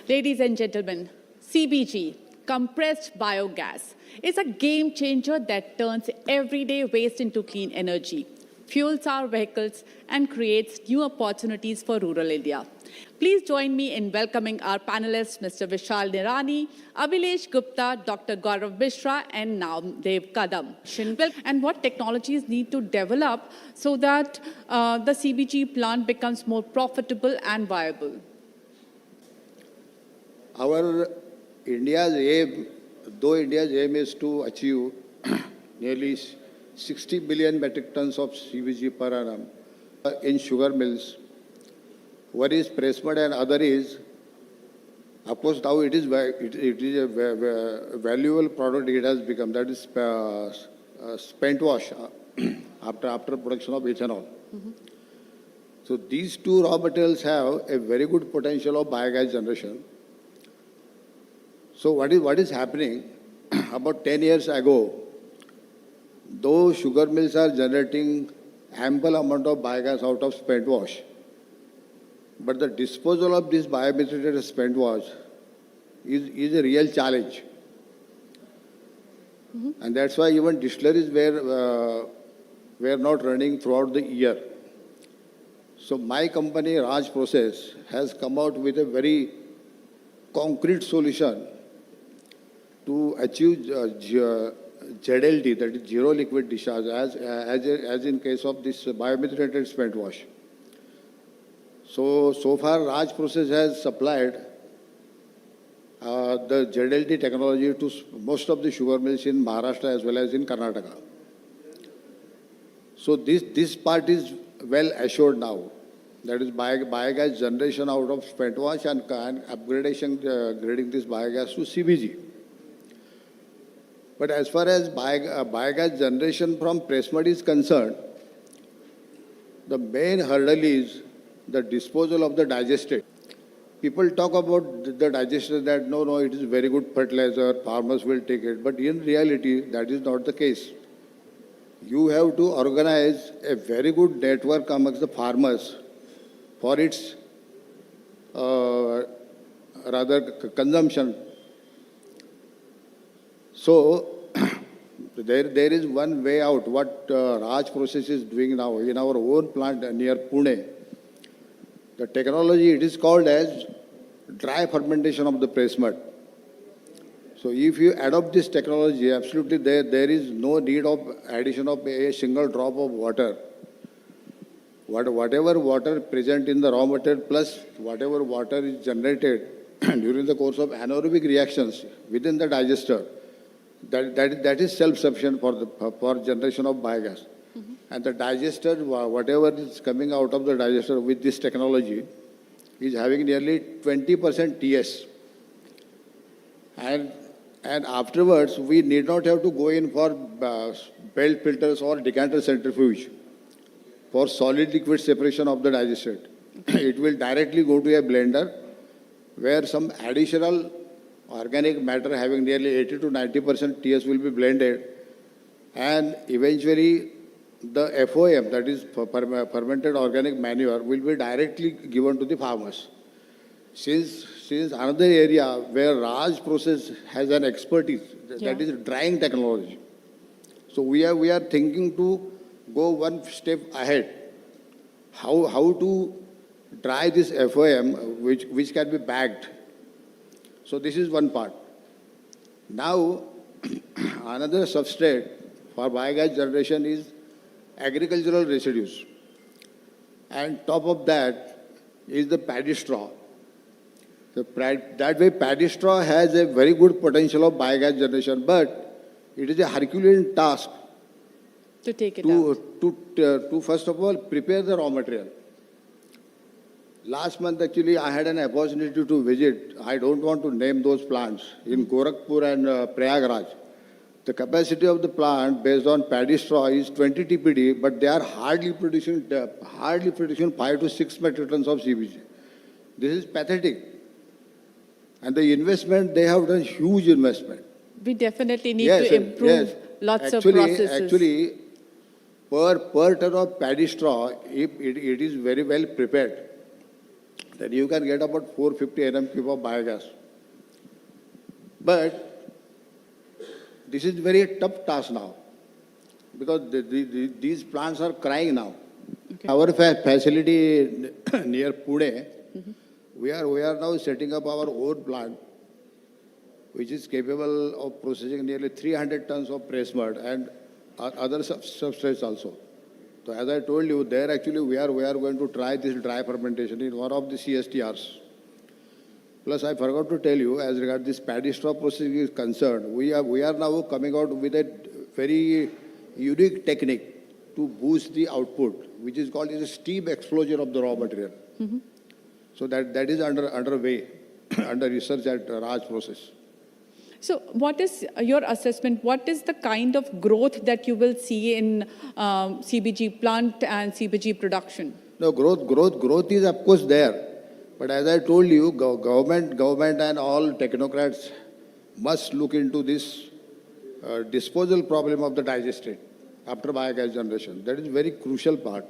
Ladies and gentlemen, CBG, compressed biogas, is a game changer that turns everyday waste into clean energy, fuels our vehicles, and creates new opportunities for rural India. Please join me in welcoming our panelists, Mr. Vishal Nirani, Abhilesh Gupta, Dr. Gaurav Mishra, and Namdev Kadam. And what technologies need to develop so that the CBG plant becomes more profitable and viable? Our India's aim, though India's aim is to achieve nearly 60 billion metric tons of CBG per annum in sugar mills. One is press mud and other is, of course, now it is a valuable product it has become. That is spent wash after production of ethanol. So these two raw materials have a very good potential of biogas generation. So what is happening? About 10 years ago, though sugar mills are generating ample amount of biogas out of spent wash, but the disposal of this biomethated spent wash is a real challenge. And that's why even distilleries were not running throughout the year. So my company, Raj Process, has come out with a very concrete solution to achieve ZLD, that is zero liquid discharge, as in case of this biomethated spent wash. So far, Raj Process has supplied the ZLD technology to most of the sugar mills in Maharashtra as well as in Karnataka. So this part is well assured now. That is biogas generation out of spent wash and grading this biogas to CBG. But as far as biogas generation from press mud is concerned, the main hurdle is the disposal of the digester. People talk about the digester that no, it is very good fertilizer, farmers will take it. But in reality, that is not the case. You have to organize a very good network amongst the farmers for its consumption. So, there is one way out. What Raj Process is doing now in our own plant near Pune, the technology, it is called as dry fermentation of the press mud. So if you adopt this technology, absolutely there is no need of addition of a single drop of water. Whatever water present in the raw material plus whatever water is generated during the course of anaerobic reactions within the digester, that is self-sufficient for generation of biogas. And the digester, whatever is coming out of the digester with this technology, is having nearly 20% TS. And afterwards, we need not have to go in for belt filters or decanter centrifuge for solid liquid separation of the digester. It will directly go to a blender where some additional organic matter having nearly 80 to 90% TS will be blended, and eventually the FOM, that is fermented organic manure, will be directly given to the farmers. Since another area where Raj Process has an expertise, that is drying technology. So we are thinking to go one step ahead. How to dry this FOM, which can be bagged. So this is one part. Now, another substrate for biogas generation is agricultural residues. And top of that is the paddy straw. So that way, paddy straw has a very good potential of biogas generation, but it is a Herculean task to take it out. To first of all, prepare the raw material. Last month, actually, I had an opportunity to visit, I don't want to name those plants, in Gorakhpur and Prayagraj. The capacity of the plant based on paddy straw is 20 TPD, but they are hardly producing 5 to 6 metric tons of CBG. This is pathetic. And the investment, they have done huge investment. We definitely need to improve lots of processes. Actually, per ton of paddy straw, if it is very well prepared, then you can get about 450 nm³ of biogas. But this is very tough task now because these plants are crying now. Okay. Our facility near Pune, we are now setting up our own plant, which is capable of processing nearly 300 tons of press mud and other substrates also. So as I told you, there actually we are going to try this dry fermentation in one of the CSTRs. Plus, I forgot to tell you, as regards this paddy straw processing is concerned, we are now coming out with a very unique technique to boost the output, which is called a steam explosion of the raw material. So that is underway, under research at Raj Process. So what is your assessment? What is the kind of growth that you will see in CBG plant and CBG production? No, growth is of course there. But as I told you, government and all technocrats must look into this disposal problem of the digestate after biogas generation. That is very crucial part.